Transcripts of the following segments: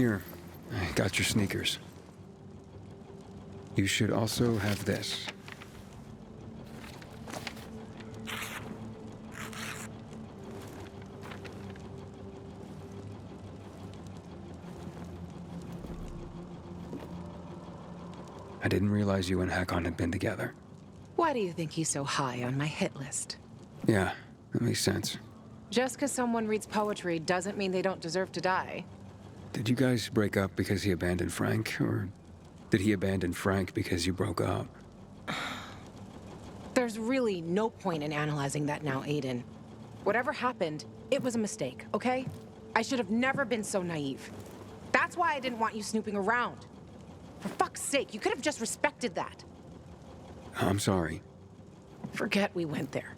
Here, I got your sneakers. You should also have this. I didn't realize you and Hakon had been together. Why do you think he's so high on my hit list? Yeah, that makes sense. Just because someone reads poetry doesn't mean they don't deserve to die. Did you guys break up because he abandoned Frank, or did he abandon Frank because you broke up? There's really no point in analyzing that now, Aiden. Whatever happened, it was a mistake, okay? I should have never been so naive. That's why I didn't want you snooping around. For fuck's sake, you could have just respected that. I'm sorry. Forget we went there.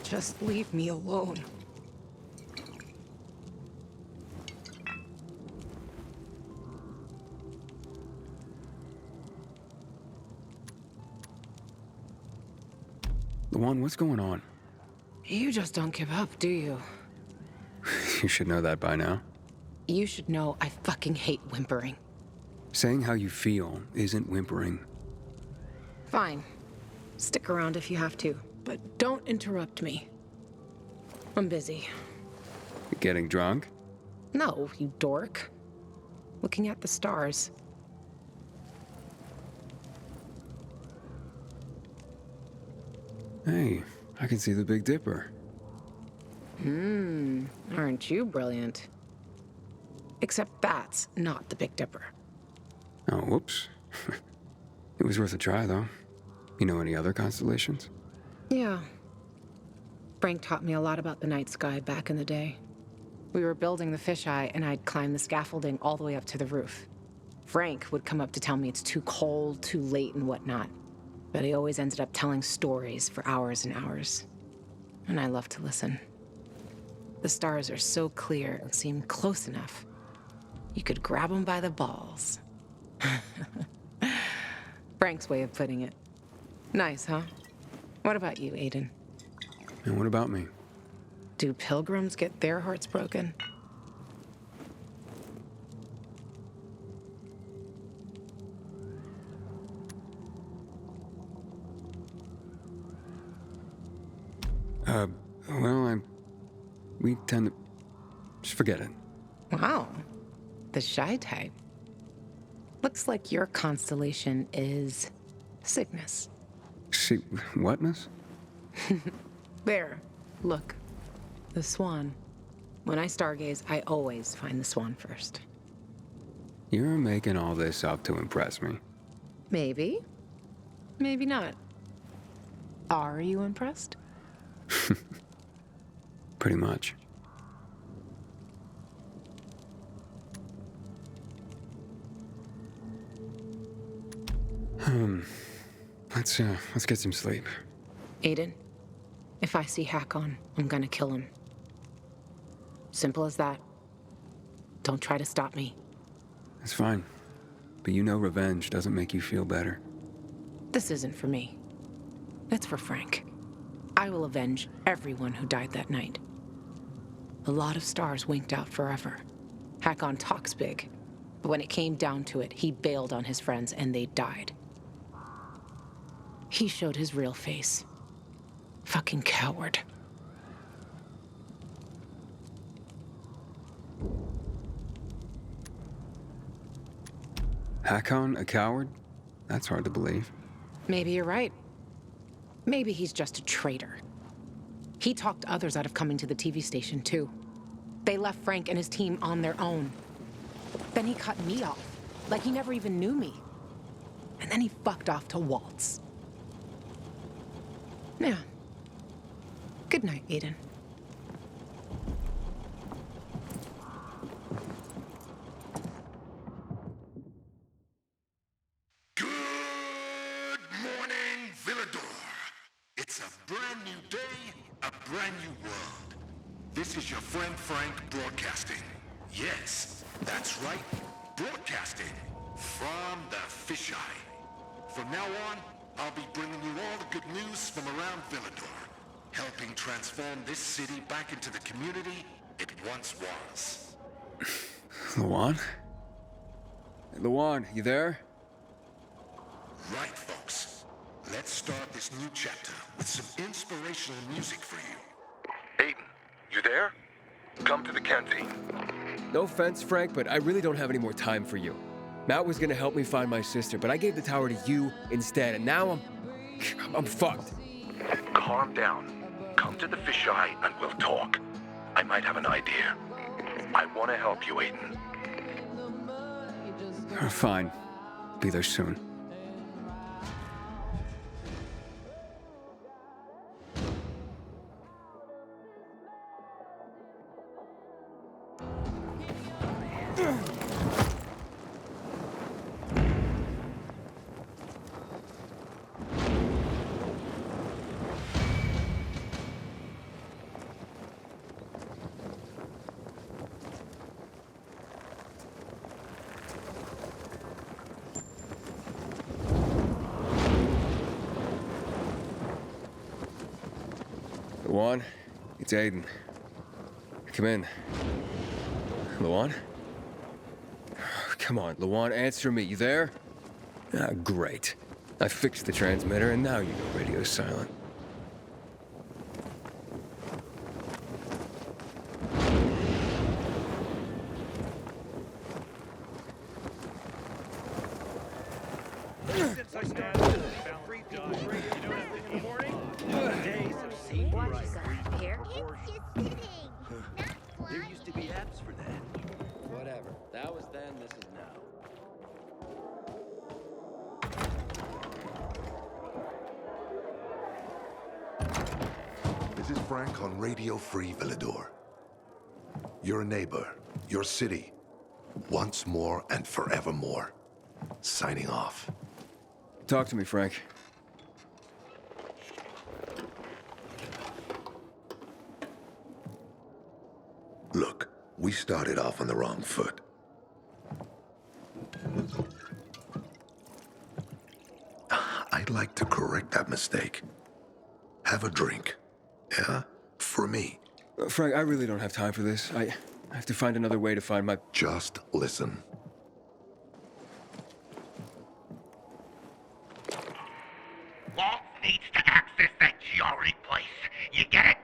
Just leave me alone. Luan, what's going on? You just don't give up, do you? You should know that by now. You should know I fucking hate whimpering. Saying how you feel isn't whimpering. Fine. Stick around if you have to, but don't interrupt me. I'm busy. You getting drunk? No, you dork. Looking at the stars. Hey, I can see the Big Dipper. Aren't you brilliant? Except that's not the Big Dipper. Oh, whoops. It was worth a try, though. You know any other constellations? Yeah. Frank taught me a lot about the night sky back in the day. We were building the fisheye, and I'd climb the scaffolding all the way up to the roof. Frank would come up to tell me it's too cold, too late, and whatnot. But he always ended up telling stories for hours and hours. And I love to listen. The stars are so clear and seem close enough. You could grab them by the balls. Frank's way of putting it. Nice, huh? What about you, Aiden? And what about me? Do pilgrims get their hearts broken? Well, we tend to... Just forget it. Wow. The shy type. Looks like your constellation is Cygnus. See, whatness? There. Look. The swan. When I stargaze, I always find the swan first. You're making all this up to impress me. Maybe. Maybe not. Are you impressed? Pretty much. Let's get some sleep. Aiden, if I see Hakon, I'm gonna kill him. Simple as that. Don't try to stop me. That's fine. But you know revenge doesn't make you feel better. This isn't for me. It's for Frank. I will avenge everyone who died that night. A lot of stars winked out forever. Hakon talks big, but when it came down to it, he bailed on his friends and they died. He showed his real face. Fucking coward. Hakon, a coward? That's hard to believe. Maybe you're right. Maybe he's just a traitor. He talked others out of coming to the TV station, too. They left Frank and his team on their own. Then he cut me off, like he never even knew me. And then he fucked off to waltz. Yeah. Good night, Aiden. Good morning, Villador. It's a brand new day, a brand new world. This is your friend Frank broadcasting. Yes, that's right, broadcasting from the fisheye. From now on, I'll be bringing you all the good news from around Villador, helping transform this city back into the community it once was. Luan? Luan, you there? Right, folks. Let's start this new chapter with some inspirational music for you. Aiden, you there? Come to the canteen. No offense, Frank, but I really don't have any more time for you. Matt was gonna help me find my sister, but I gave the tower to you instead, and now I'm fucked. Calm down. Come to the fisheye and we'll talk. I might have an idea. I want to help you, Aiden. Fine. Be there soon. Luan, it's Aiden. Come in. Luan? Come on, Luan, answer me. You there? Ah, great. I fixed the transmitter, and now you go radio silent. There used to be apps for that. Whatever. That was then, this is now. This is Frank on Radio Free Villador. Your neighbor, your city, once more and forevermore. Signing off. Talk to me, Frank. Look, we started off on the wrong foot. I'd like to correct that mistake. Have a drink. Yeah? For me. Frank, I really don't have time for this. I have to find another way to find my... Just listen. Walt needs to access that GRE place. You get it?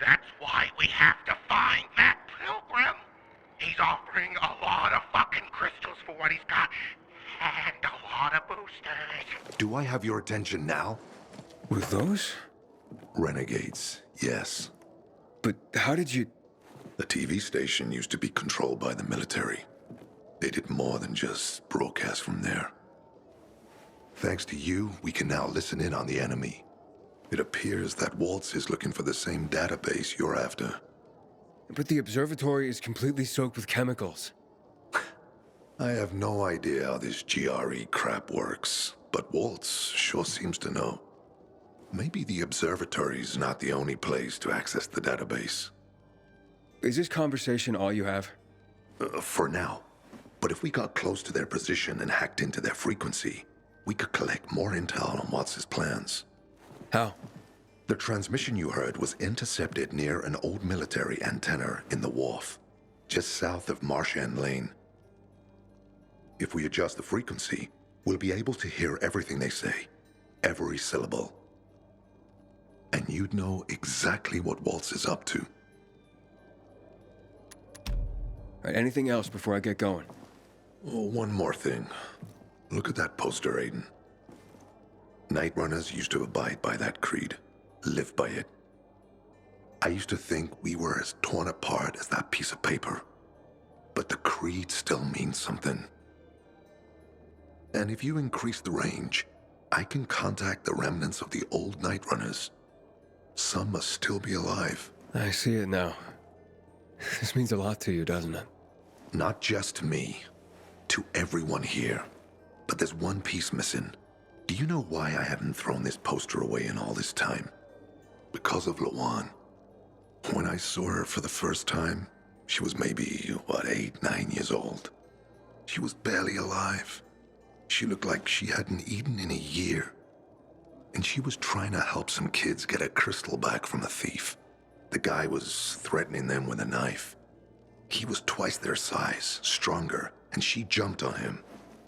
That's why we have to find that pilgrim. He's offering a lot of fucking crystals for what he's got, and a lot of boosters. Do I have your attention now? With those? Renegades, yes. But how did you... The TV station used to be controlled by the military. They did more than just broadcast from there. Thanks to you, we can now listen in on the enemy. It appears that Waltz is looking for the same database you're after. But the observatory is completely soaked with chemicals. I have no idea how this GRE crap works, but Waltz sure seems to know. Maybe the observatory's not the only place to access the database. Is this conversation all you have? For now. But if we got close to their position and hacked into their frequency, we could collect more intel on Watts's plans. How? The transmission you heard was intercepted near an old military antenna in the wharf, just south of Marchand Lane. If we adjust the frequency, we'll be able to hear everything they say, every syllable. And you'd know exactly what Waltz is up to. Right, anything else before I get going? Oh, one more thing. Look at that poster, Aiden. Nightrunners used to abide by that creed, live by it. I used to think we were as torn apart as that piece of paper. But the creed still means something. And if you increase the range, I can contact the remnants of the old Nightrunners. Some must still be alive. I see it now. This means a lot to you, doesn't it? Not just to me, to everyone here. But there's one piece missing. Do you know why I haven't thrown this poster away in all this time? Because of Luan. When I saw her for the first time, she was maybe, 8, 9 years old. She was barely alive. She looked like she hadn't eaten in a year. and she was trying to help some kids get a crystal back from a thief. The guy was threatening them with a knife. He was twice their size, stronger, and she jumped on him,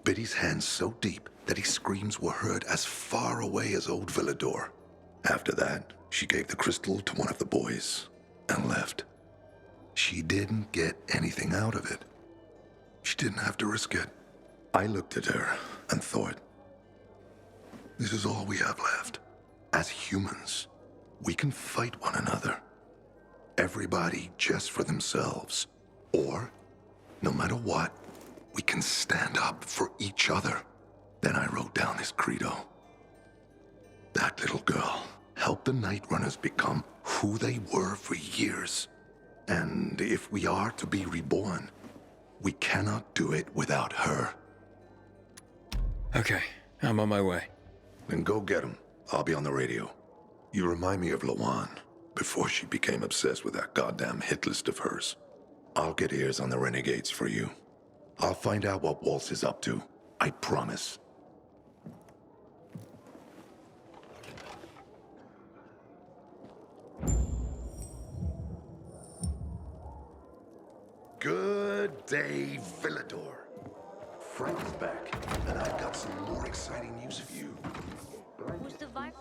bit his hand so deep that his screams were heard as far away as Old Villador. After that, she gave the crystal to one of the boys and left. She didn't get anything out of it. She didn't have to risk it. I looked at her and thought, this is all we have left. As humans, we can fight one another. Everybody just for themselves. Or, no matter what, we can stand up for each other. Then I wrote down this credo. That little girl helped the Nightrunners become who they were for years. And if we are to be reborn, we cannot do it without her. Okay, I'm on my way. Then go get him. I'll be on the radio. You remind me of Lawan, before she became obsessed with that goddamn hit list of hers. I'll get ears on the renegades for you. I'll find out what Waltz is up to. I promise. Good day, Villador. Frank's back, and I've got some more exciting news for you. Who's the vibe?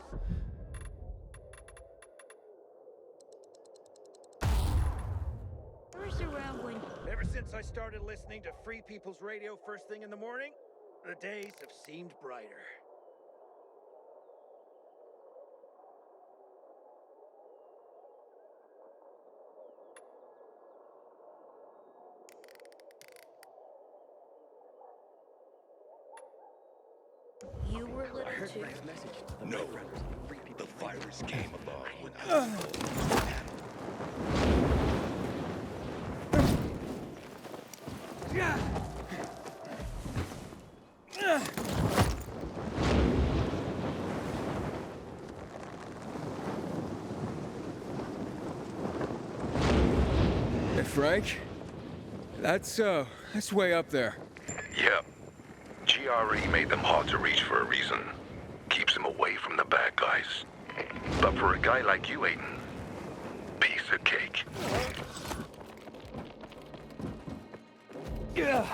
Who's around when... Ever since I started listening to Free People's Radio first thing in the morning, the days have seemed brighter. You were little too. No, the virus came along when I was Hey, Frank? That's way up there. Yep. GRE made them hard to reach for a reason. Keeps them away from the bad guys. But for a guy like you, Aiden, piece of cake. Yeah.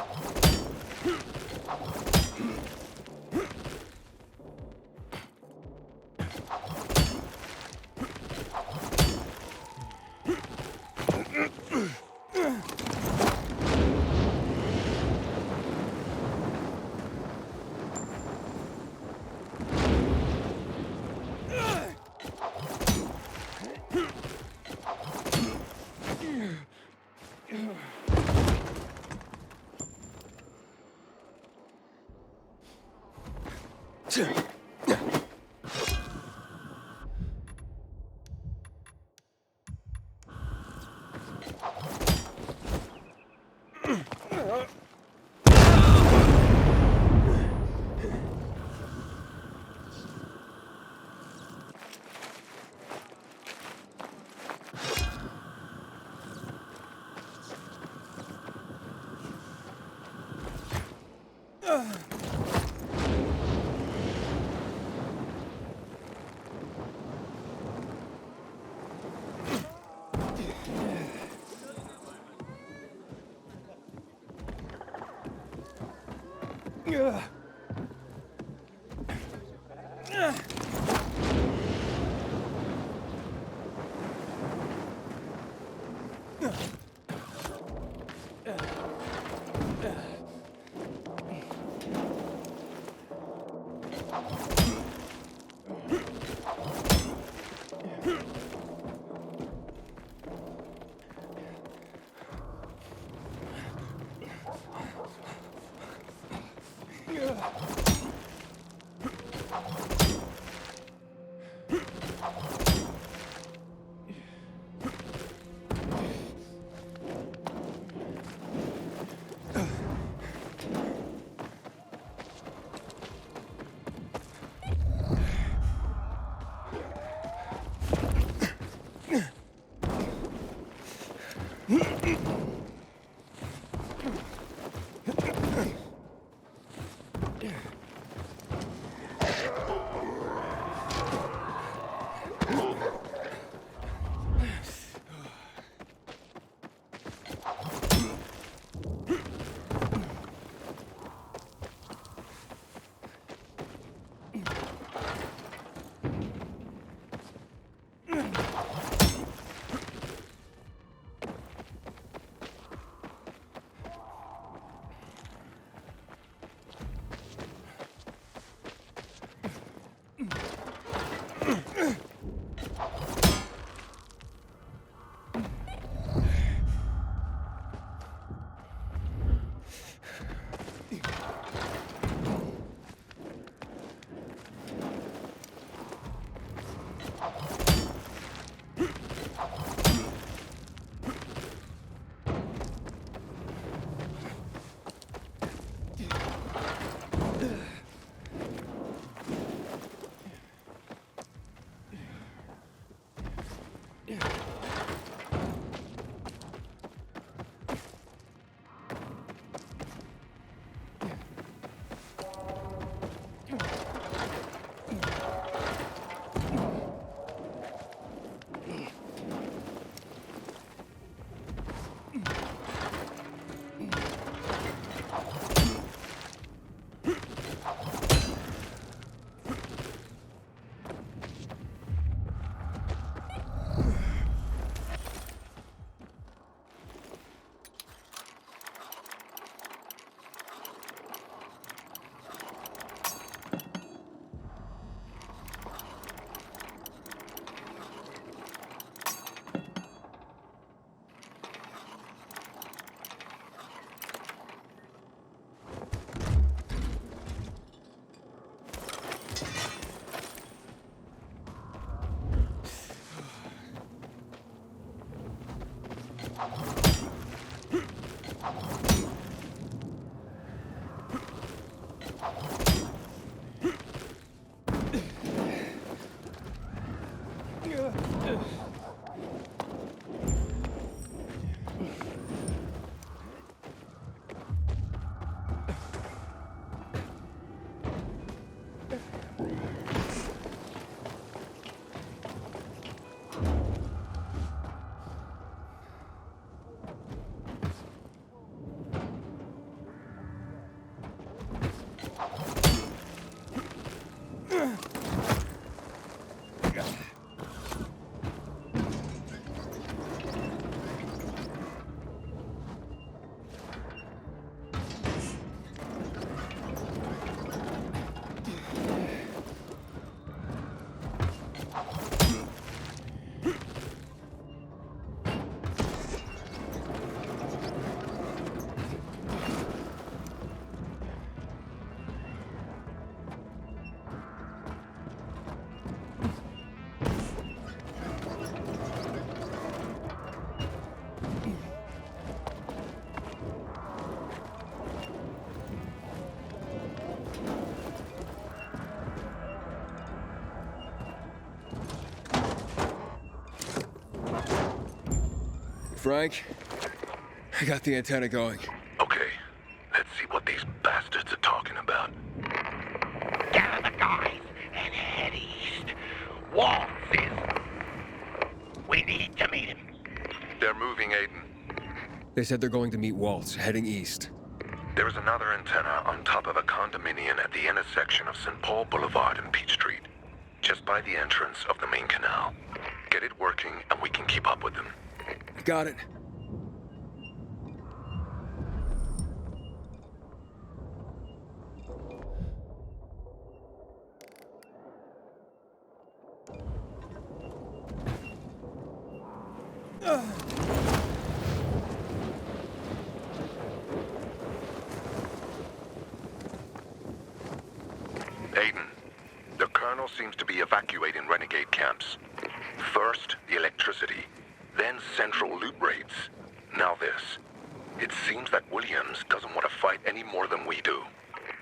Frank, I got the antenna going. Okay, let's see what these bastards are talking about. Gather the guys and head east. Waltz is... We need to meet him. They're moving, Aiden. They said they're going to meet Waltz, heading east. There is another antenna on top of a condominium at the intersection of St. Paul Boulevard and Peach Street, just by the entrance of the main canal. Get it working and we can keep up with them. Got it. Aiden, the Colonel seems to be evacuating renegade camps. First, the electricity, then central loot raids. Now this. It seems that Williams doesn't want to fight any more than we do.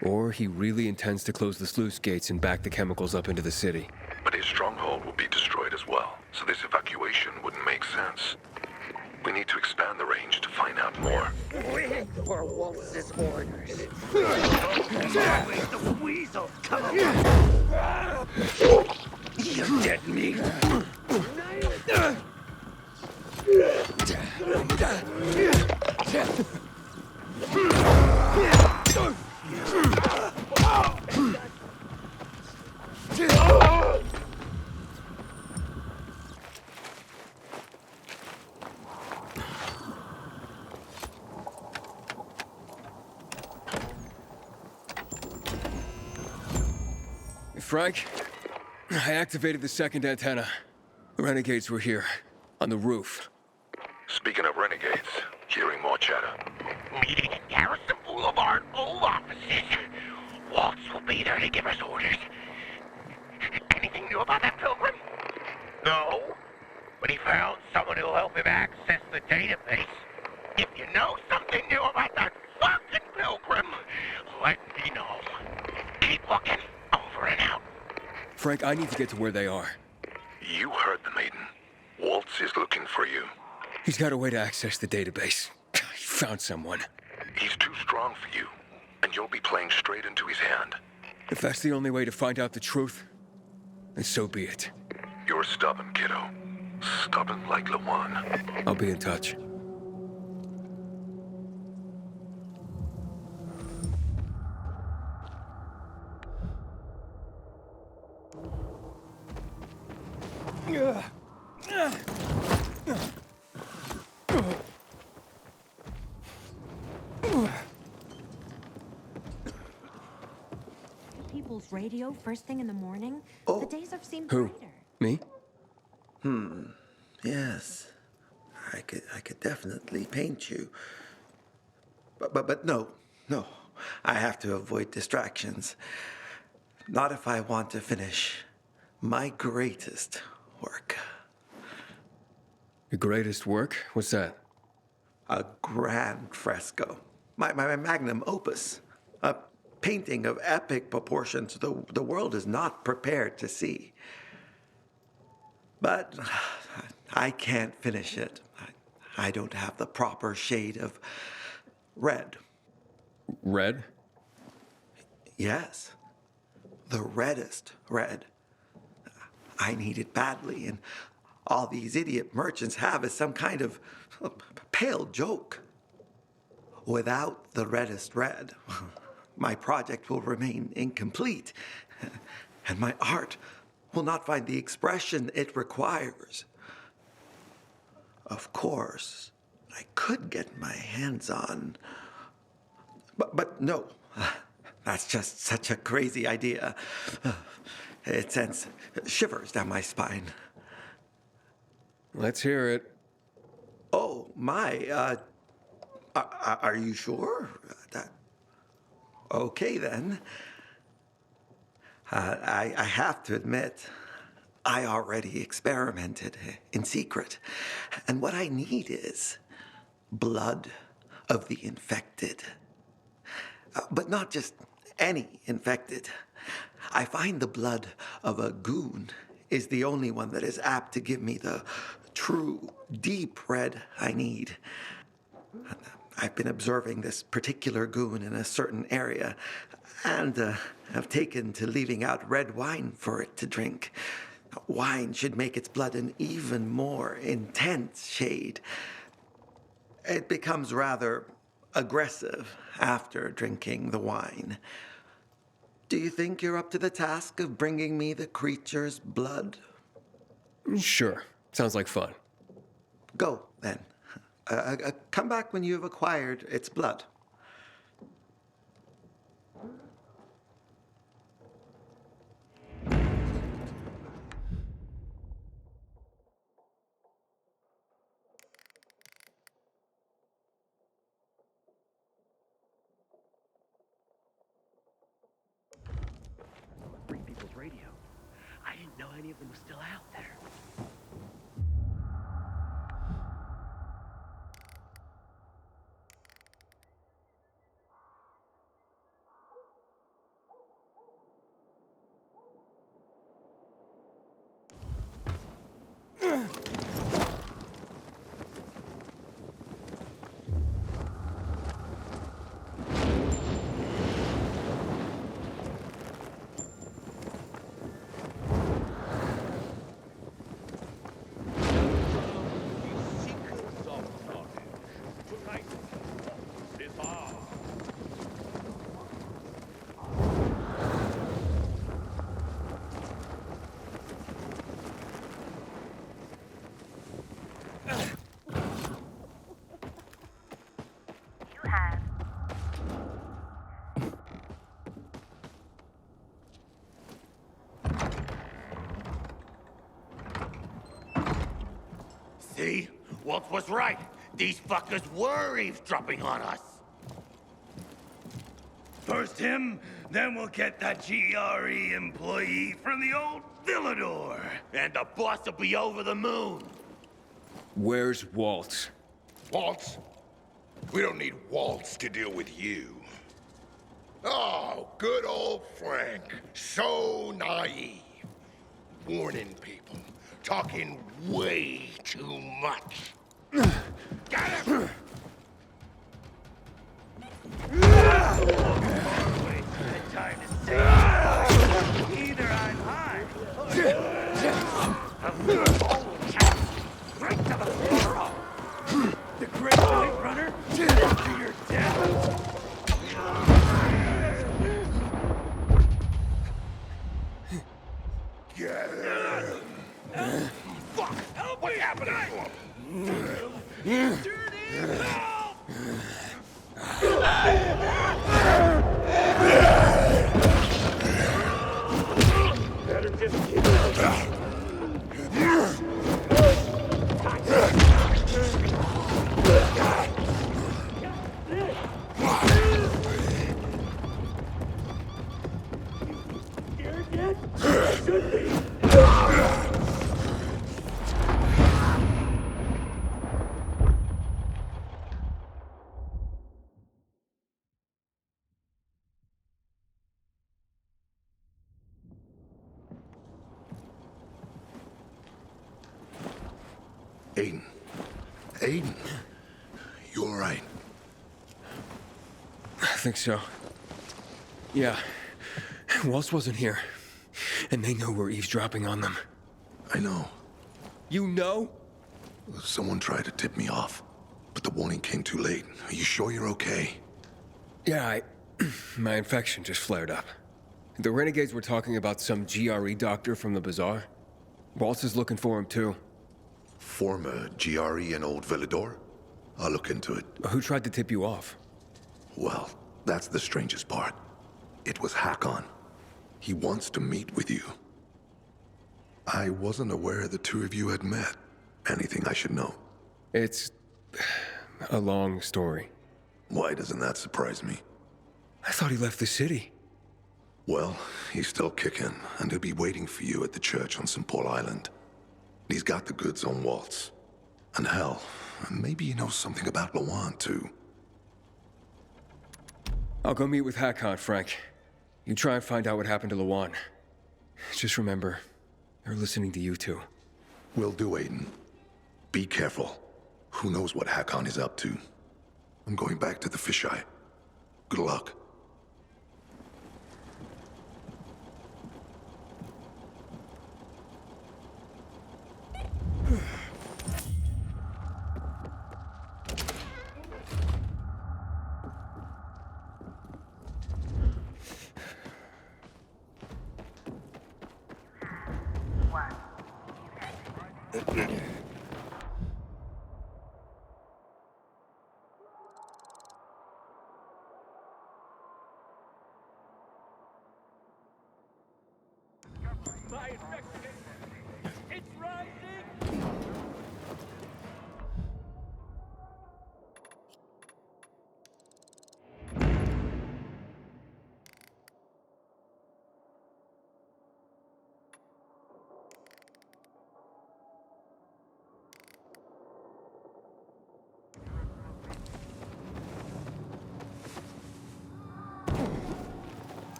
Or he really intends to close the sluice gates and back the chemicals up into the city. But his stronghold will be destroyed as well, so this evacuation wouldn't make sense. We need to expand the range to find out more. Waiting for Waltz's orders. Always the weasel. Come on. You dead meat. Frank, I activated the second antenna. The renegades were here, on the roof. Speaking of renegades, hearing more chatter. Meeting at Garrison Boulevard, old offices. Waltz will be there to give us orders. Anything new about that pilgrim? No, but he found someone who'll help him access the database. If you know something new about that fucking pilgrim, let me know. Keep looking. Over and out. Frank, I need to get to where they are. You heard the maiden. Waltz is looking for you. He's got a way to access the database. He found someone. He's too strong for you, and you'll be playing straight into his hand. If that's the only way to find out the truth, then so be it. You're stubborn, kiddo. Stubborn like Lawan. I'll be in touch. People's radio first thing in the morning? Oh. The days have seemed Who? brighter. Me? Yes, I could definitely paint you. But no. I have to avoid distractions. Not if I want to finish my greatest work. Your greatest work? What's that? A grand fresco. My magnum opus. A painting of epic proportions the world is not prepared to see. But I can't finish it. I don't have the proper shade of red. Red? Yes. The reddest red. I need it badly, and all these idiot merchants have is some kind of pale joke. Without the reddest red, my project will remain incomplete, and my art will not find the expression it requires. Of course, I could get my hands on... But no, that's just such a crazy idea. It sends shivers down my spine. Let's hear it. Oh, my, are you sure? Okay, then. I have to admit, I already experimented in secret. And what I need is blood of the infected. But not just any infected. I find the blood of a goon is the only one that is apt to give me the true, deep red I need. I've been observing this particular goon in a certain area, and have taken to leaving out red wine for it to drink. Wine should make its blood an even more intense shade. It becomes rather aggressive after drinking the wine. Do you think you're up to the task of bringing me the creature's blood? Sure. Sounds like fun. Go, then. Come back when you have acquired its blood. Free People's Radio. I didn't know any of them were still out there. See? Walt was right. These fuckers were eavesdropping on us. First him, then we'll get that GRE employee from the old Villador. And the boss will be over the moon. Where's Walt? Waltz? We don't need Waltz to deal with you. Oh, good old Frank. So naive. Warning people. Talking way too much. Got him! Time to say either I'm high right to the floor. The great Nightrunner to your death. Get him! Fuck! Help What's me! happening to him? Dirty help! Better just keep it. Scared yet? Should be. Aiden. Aiden. You all right? I think so. Yeah. Walt wasn't here. And they know we're eavesdropping on them. I know. You know? Someone tried to tip me off, but the warning came too late. Are you sure you're okay? Yeah, my infection just flared up. The renegades were talking about some GRE doctor from the bazaar. Waltz is looking for him, too. Former GRE in Old Villador? I'll look into it. Who tried to tip you off? Well, that's the strangest part. It was Hakon. He wants to meet with you. I wasn't aware the two of you had met. Anything I should know? It's a long story. Why doesn't that surprise me? I thought he left the city. Well, he's still kicking, and he'll be waiting for you at the church on St. Paul Island. He's got the goods on Waltz. And hell, maybe he knows something about Lawan, too. I'll go meet with Hakon, Frank. You try and find out what happened to Lawan. Just remember, they're listening to you two. Will do, Aiden. Be careful. Who knows what Hakon is up to? I'm going back to the fisheye. Good luck. It's rising!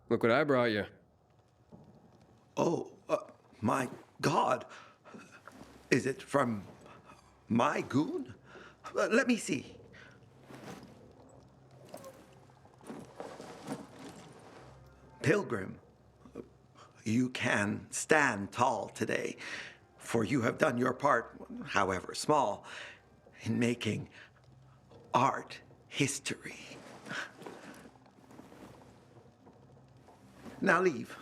Look what I brought you. Oh, my God. Is it from my goon? Let me see. Pilgrim, you can stand tall today, for you have done your part, however small, in making art history. Now leave.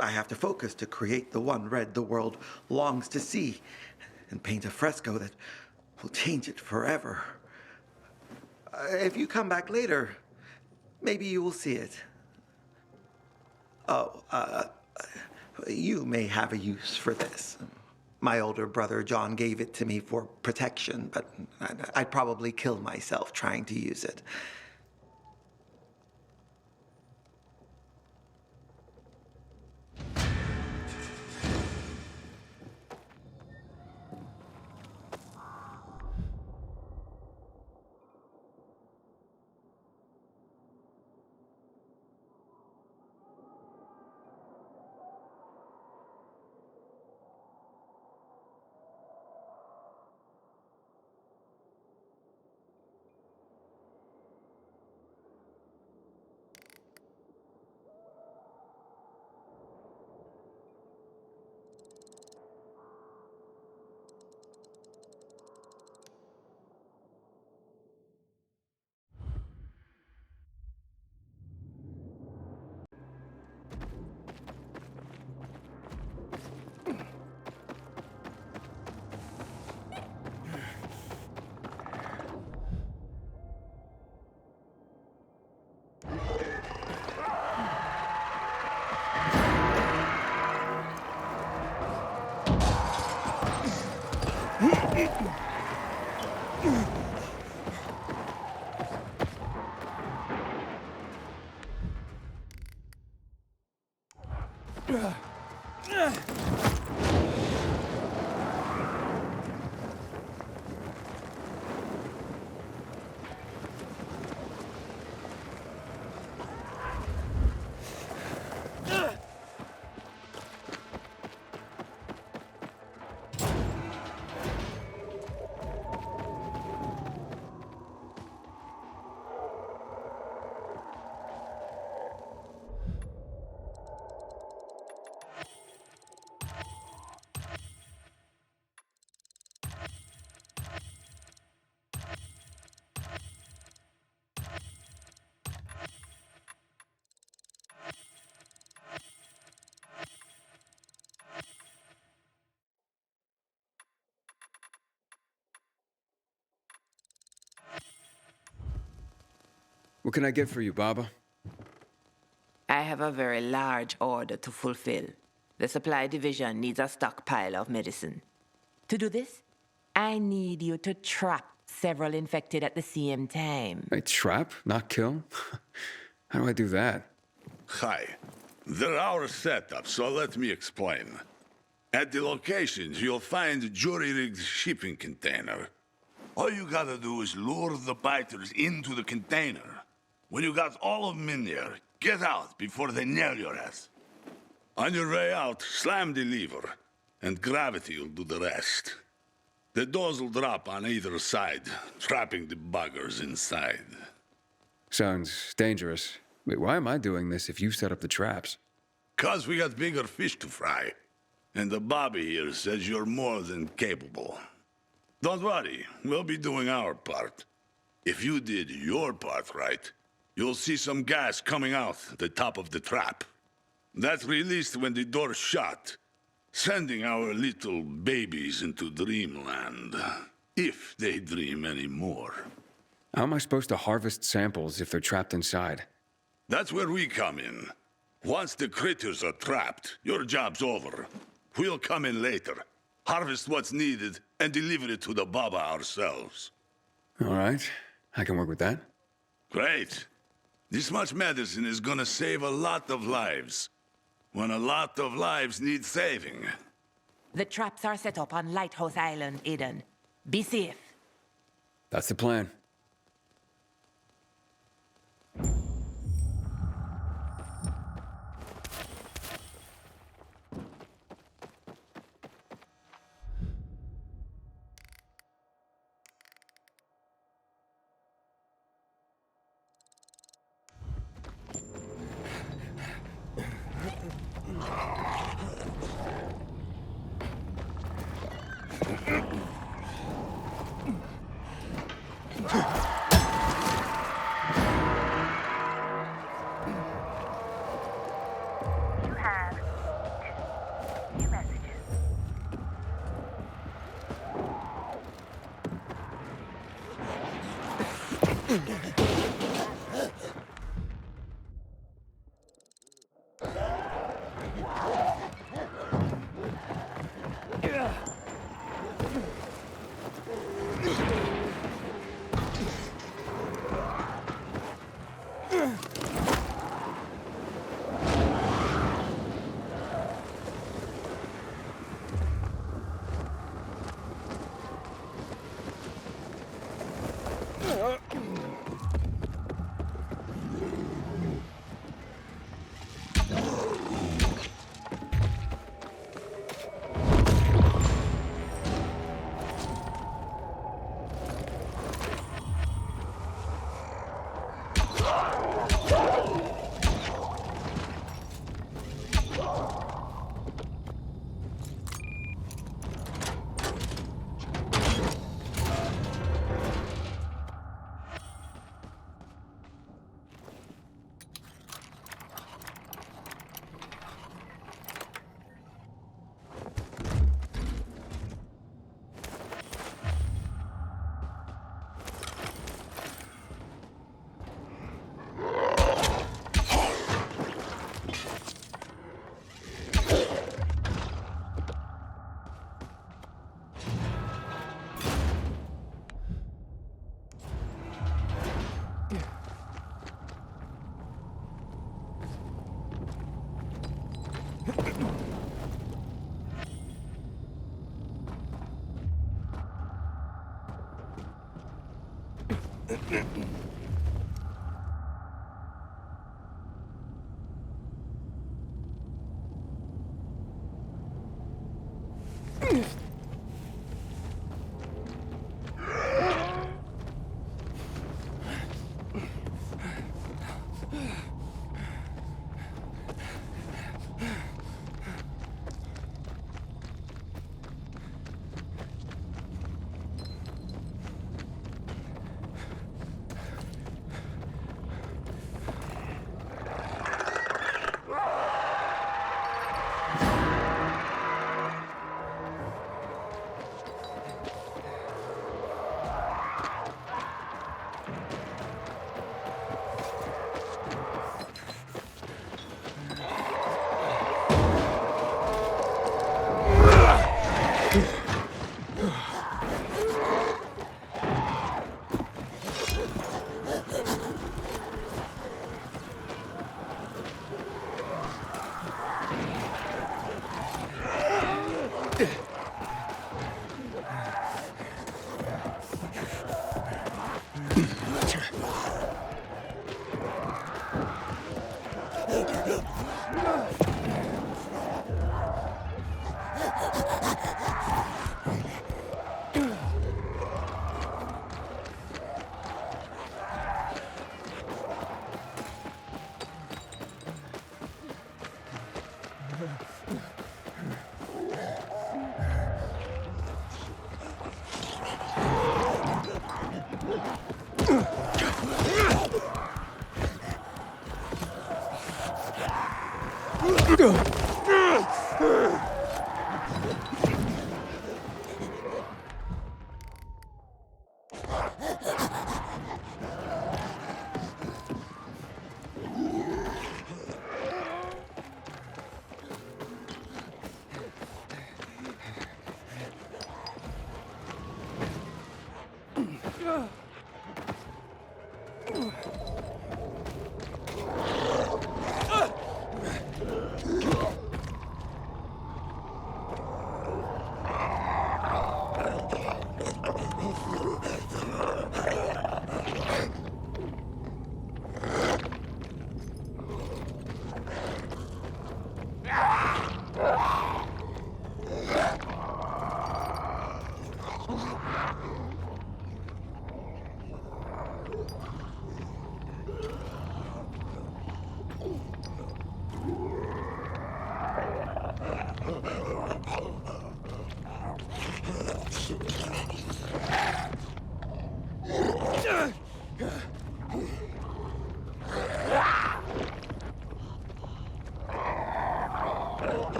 I have to focus to create the one red the world longs to see and paint a fresco that will change it forever. If you come back later, maybe you will see it. Oh, you may have a use for this. My older brother John gave it to me for protection, but I'd probably kill myself trying to use it. What can I get for you, Baba? I have a very large order to fulfill. The supply division needs a stockpile of medicine. To do this, I need you to trap several infected at the same time. Hey, trap, not kill? How do I do that? Hi. They're our setup, so let me explain. At the locations, you'll find a jury-rigged shipping container. All you gotta do is lure the biters into the container. When you got all of them in there, get out before they nail your ass. On your way out, slam the lever, and gravity will do the rest. The doors will drop on either side, trapping the buggers inside. Sounds dangerous. Wait, why am I doing this if you set up the traps? 'Cause we got bigger fish to fry. And the Bobby here says you're more than capable. Don't worry, we'll be doing our part. If you did your part right, you'll see some gas coming out the top of the trap. That's released when the door's shut, sending our little babies into dreamland. If they dream anymore. How am I supposed to harvest samples if they're trapped inside? That's where we come in. Once the critters are trapped, your job's over. We'll come in later, harvest what's needed, and deliver it to the Baba ourselves. All right, I can work with that. Great. This much medicine is gonna save a lot of lives. When a lot of lives need saving. The traps are set up on Lighthouse Island, Aiden. Be safe. That's the plan.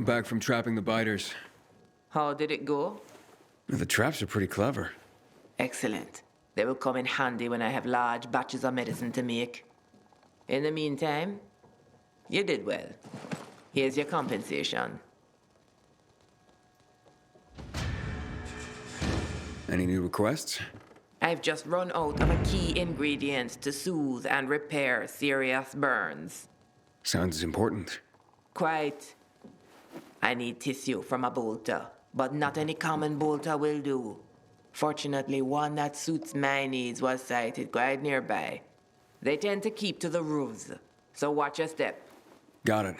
I'm back from trapping the biters. How did it go? The traps are pretty clever. Excellent. They will come in handy when I have large batches of medicine to make. In the meantime, you did well. Here's your compensation. Any new requests? I've just run out of a key ingredient to soothe and repair serious burns. Sounds important. Quite. I need tissue from a bolter, but not any common bolter will do. Fortunately, one that suits my needs was sighted quite nearby. They tend to keep to the roofs, so watch your step. Got it.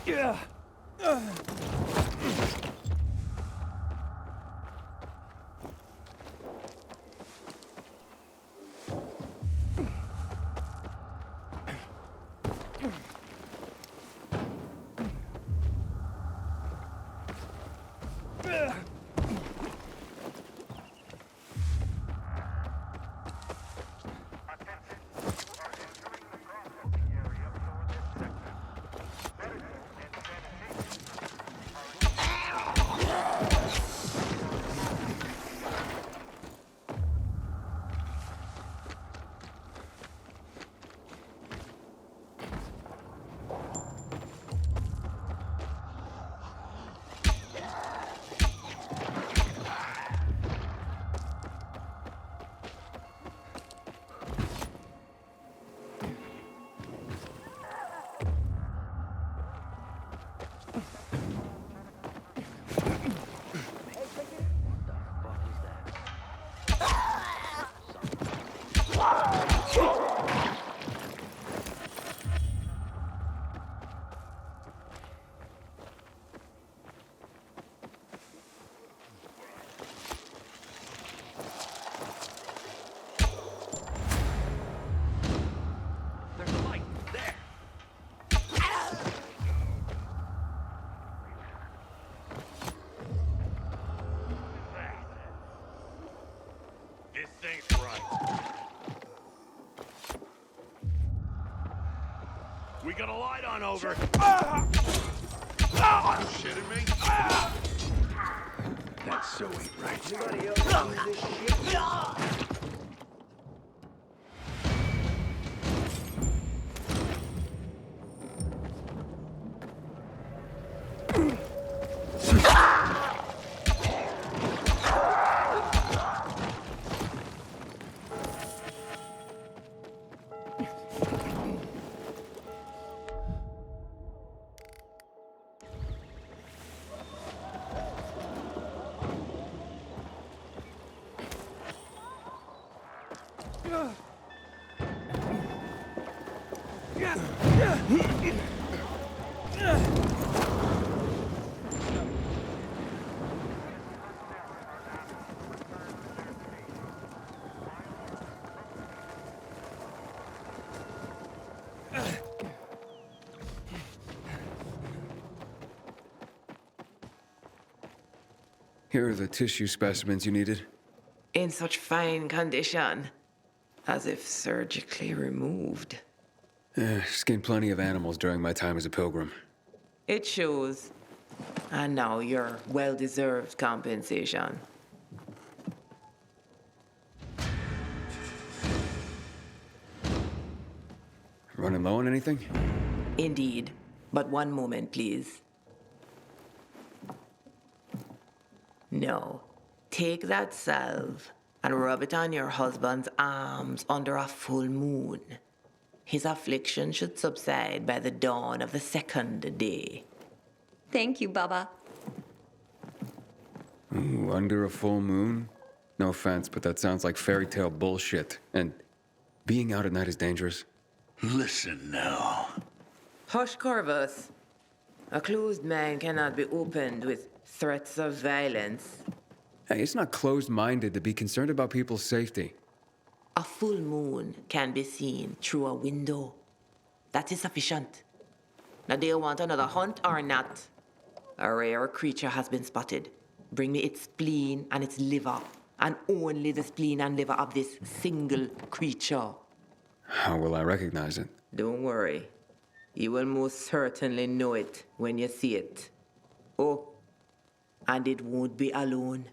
Yeah. We got a light on over. Are you shitting me? That's so ain't right. Anybody else use this shit? Here are the tissue specimens you needed. In such fine condition, as if surgically removed. Skinned plenty of animals during my time as a pilgrim. It shows. And now your well-deserved compensation. Running low on anything? Indeed. But one moment, please. No. Take that salve and rub it on your husband's arms under a full moon. His affliction should subside by the dawn of the second day. Thank you, Baba. Ooh, under a full moon? No offense, but that sounds like fairy tale bullshit. And being out at night is dangerous. Listen now. Hush, Corvus. A closed mind cannot be opened with threats of violence. Hey, it's not closed-minded to be concerned about people's safety. A full moon can be seen through a window. That is sufficient. Now, do you want another hunt or not? A rare creature has been spotted. Bring me its spleen and its liver, and only the spleen and liver of this single creature. How will I recognize it? Don't worry. You will most certainly know it when you see it. Oh, and it won't be alone.